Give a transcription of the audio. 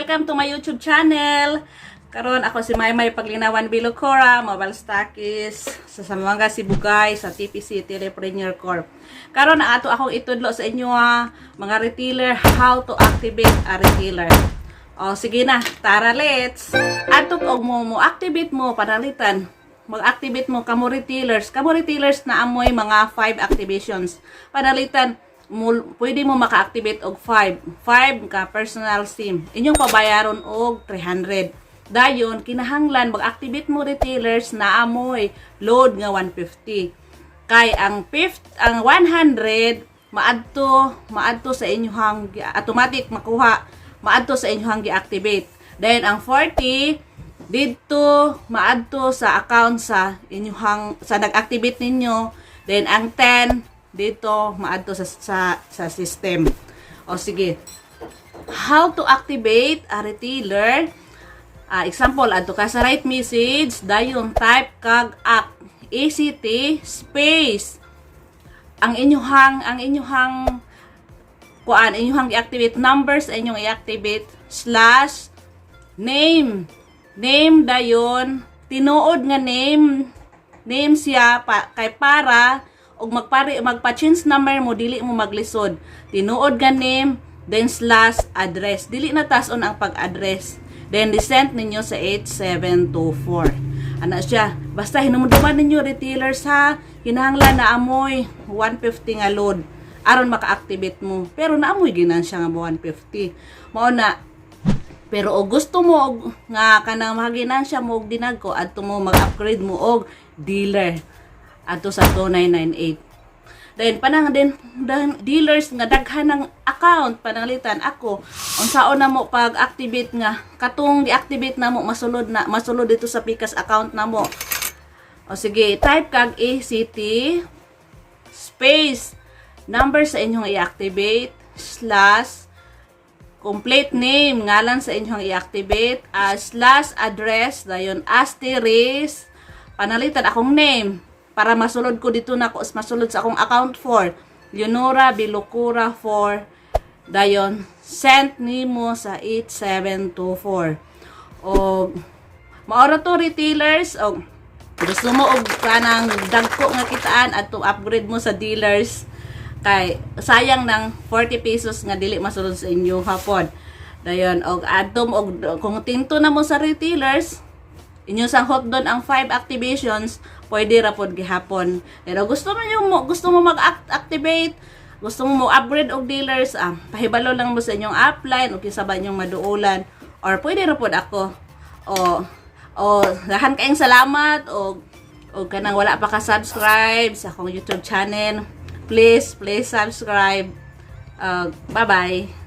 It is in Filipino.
Welcome to my YouTube channel. Karon ako si Maymay Paglinawan Bilocora, Mobile Stockist sa Zamboanga, Sibugay sa TPC Telepreneur Corp. Karon na ato akong itudlo sa inyo mga retailer how to activate a retailer. O sige na, tara let's. Ato og mo activate mo panalitan. Mag-activate mo kamo retailers na amoy mga 5 activations. Panalitan pwede mo maka-activate og 5 ka personal SIM. Inyong pabayaron og 300. Dayon kinahanglan mag-activate mo retailers na amoy load nga 150. Kay ang 100 maadto sa inyong automatic makuha maadto sa inyong gi-activate. Then ang 40 dito maadto sa account sa inyong sa nag-activate ninyo. Then ang 10 dito maadto sa system. O sige. How to activate a retailer? Example, adto ka sa right message, dayon type kag ACT space ang inyong i-activate numbers inyong i-activate /name dayon tinuod nga name siya kay para og magpa-change number mo dili mo maglisod. Tinuod nga name then /address. Dili na tason ang pag-address. Then resend ninyo sa 8724. Ana siya. Basta hinumduman ninyo retailers ha. Kinahanglan na amoy 150 nga load aron maka-activate mo. Pero naamoy ginan siya nga 150. Mao na. Pero og gusto mo nga kanang mahaginansya mo og dinagko adto mo mag-upgrade mo og dealer adto sa 2998. Then panang dealers nga daghan ng account pananglitan ako unsaon na mo pag-activate nga katong di-activate na mo masulod dito sa Pikas account na mo. O sige, type kag ACT space number sa inyong i-activate / complete name ngalan sa inyong i-activate /address dayon asterisk panalitan akong name para masulod ko dito na masulod sa akong account 4 Leonora Bilocora 4 dayon send nimo sa 8724. O maora to retailers o gusto mo og kanang dagko nga kitaan at to upgrade mo sa dealers kay sayang ng 40 pesos nga dili masulod sa inyo hapon. Dayon og atom og kung tinto na mo sa retailers inyo sang hot doon ang 5 activations pwede ra pod gihapon. Pero gusto mo mag-activate, gusto mo upgrade og dealers, pahibalo lang mo sa inyong upline o kinsa ba inyong maduulan or pwede ra pod ako. O dahan kayong salamat o kanang wala pa ka subscribe sa akong YouTube channel. Please subscribe. Bye-bye.